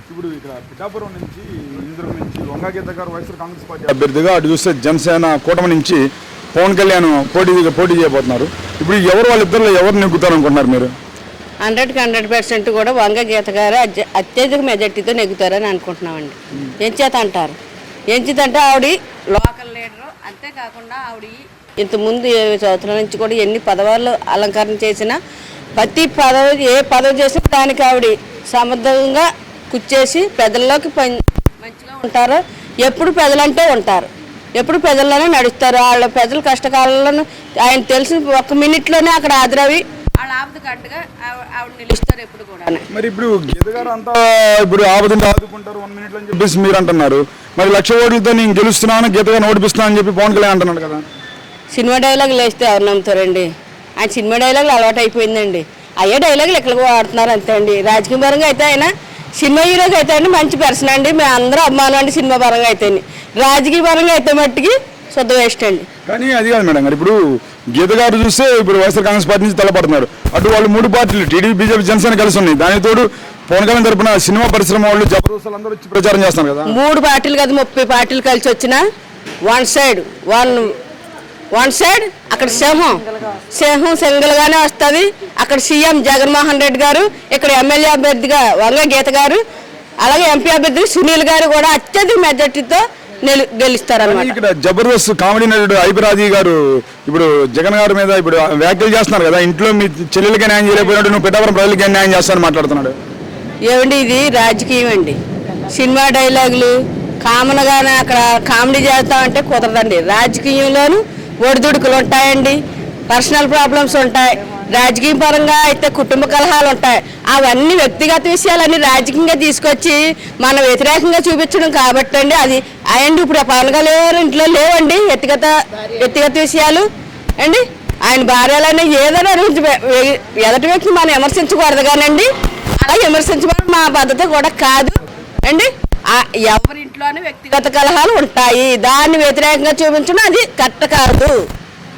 ఇప్పుడు ఇక్కడ పిఠాపురం నుంచి ఇంద్రం నుంచి వంగా గీత గారు వైఎస్ఆర్ కాంగ్రెస్ పార్టీ అభ్యర్థిగా అటు చూస్తే జనసేన కూటమి నుంచి పవన్ కళ్యాణ్ పోటీ చేయబోతున్నారు. ఇప్పుడు ఎవరు వాళ్ళిద్దరిలో ఎవరు నెగ్గుతారు అనుకుంటున్నారు మీరు? 100% కూడా వంగ గీత గారు అత్యధిక మెజార్టీతో నెగ్గుతారని అనుకుంటున్నామండి. ఎంచేత అంటారు, ఎంచేతంటే ఆవిడ లోకల్ లీడరు, అంతేకాకుండా ఆవిడ ఇంతకుముందు 7 సంవత్సరాల నుంచి కూడా ఎన్ని పదవులు అలంకరణ చేసినా ప్రతి పదవి ఏ పదవి చేసినా దానికి ఆవిడ సమర్థంగా కూర్చేసి ప్రజల్లోకి మంచిగా ఉంటారు. ఎప్పుడు ప్రజలంటే ఉంటారు, ఎప్పుడు ప్రజల్లోనే నడుస్తారు. వాళ్ళ ప్రజల కష్టకాలంలో ఆయన తెలిసిన 1 మినిట్లోనే అక్కడ హాజరవి వాళ్ళ ఆపద కట్టుగా ఆవిడ నిలుస్తారు ఎప్పుడు కూడా. మరి ఇప్పుడు గీత గారు అంతా ఇప్పుడు ఆపదంటే ఆదుకుంటారు 1 మినిట్లో అని చెప్పేసి మీరు అంటున్నారు. మరి 1,00,000 ఓట్లతో నేను గెలుస్తున్నాను, గీత గారిని ఓడిపిస్తున్నాను అని చెప్పి పవన్ కళ్యాణ్ అంటున్నాడు కదా. సినిమా డైలాగులు వేస్తే ఎవరు నమ్ముతారండి? ఆయన సినిమా డైలాగులు అలవాటు అయిపోయిందండి. అయ్యే డైలాగులు ఎక్కడికి వాడుతున్నారు అంతే అండి. రాజకీయ పరంగా అయితే ఆయన సినిమా హీరోకి అయితే అండి మంచి పర్సన్ అండి, మేము అందరూ అభిమానం అండి. సినిమా పరంగా అయితే రాజకీయ పరంగా అయితే మట్టికి శుద్ధ వేస్ట్ అండి. కానీ అది కాదు మేడం గారు, ఇప్పుడు గీత గారు చూస్తే ఇప్పుడు వైఎస్ఆర్ కాంగ్రెస్ పార్టీ నుంచి తలపడుతున్నారు. అటు వాళ్ళు 3 పార్టీలు టీడీపీ, బీజేపీ, జనసేన కలిసి ఉన్నాయి. దానికి తోడు పవన్ కళ్యాణ్ తరపున సినిమా పరిశ్రమ వాళ్ళు జబర్దస్త్ అందరూ వచ్చి ప్రచారం చేస్తున్నారు కదా. 3 పార్టీలు కదా 30 పార్టీలు కలిసి వచ్చిన వన్ సైడ్ అక్కడ సింహం సింగిల్గానే వస్తుంది. అక్కడ సీఎం జగన్మోహన్ రెడ్డి గారు, ఇక్కడ ఎమ్మెల్యే అభ్యర్థిగా వంగ గీత గారు, అలాగే ఎంపీ అభ్యర్థి సునీల్ గారు కూడా అత్యధిక మెజార్టీతో గెలుస్తారన్నమాట. ఇక్కడ జబర్దస్త్ కామెడీ నటుడు ఐబరాజీ గారు ఇప్పుడు జగన్ గారి మీద ఇప్పుడు వ్యాఖ్యలు చేస్తున్నారు కదా, ఇంట్లో మీ చెల్లెలకి న్యాయం చేయలేకపోయినట్టు నువ్వు పిఠాపురం ప్రజలకి న్యాయం చేస్తానని మాట్లాడుతున్నాడు. ఏమండి, ఇది రాజకీయం అండి. సినిమా డైలాగులు కామన్గానే అక్కడ కామెడీ చేస్తామంటే కుదరదండి. రాజకీయంలోనూ ఒడిదుడుకులు ఉంటాయండి, పర్సనల్ ప్రాబ్లమ్స్ ఉంటాయి. రాజకీయ పరంగా అయితే కుటుంబ కలహాలు ఉంటాయి. అవన్నీ వ్యక్తిగత విషయాలన్నీ రాజకీయంగా తీసుకొచ్చి మన వ్యతిరేకంగా చూపించడం కాబట్టి అండి అది అయ్యండి. ఇప్పుడు పవన్ కళ్యాణ్ ఇంట్లో లేవండి వ్యక్తిగత విషయాలు అండి. ఆయన భార్యలనే ఏదైనా ఎదుటి వ్యక్తిని మనం విమర్శించకూడదు కానండి, అలా విమర్శించడం మా పద్ధతి కూడా కాదు అండి. ఎవరింట్లోనే వ్యక్తిగత కలహాలు ఉంటాయి, దాన్ని వ్యతిరేకంగా చూపించడం అది కరెక్ట్ కాదు.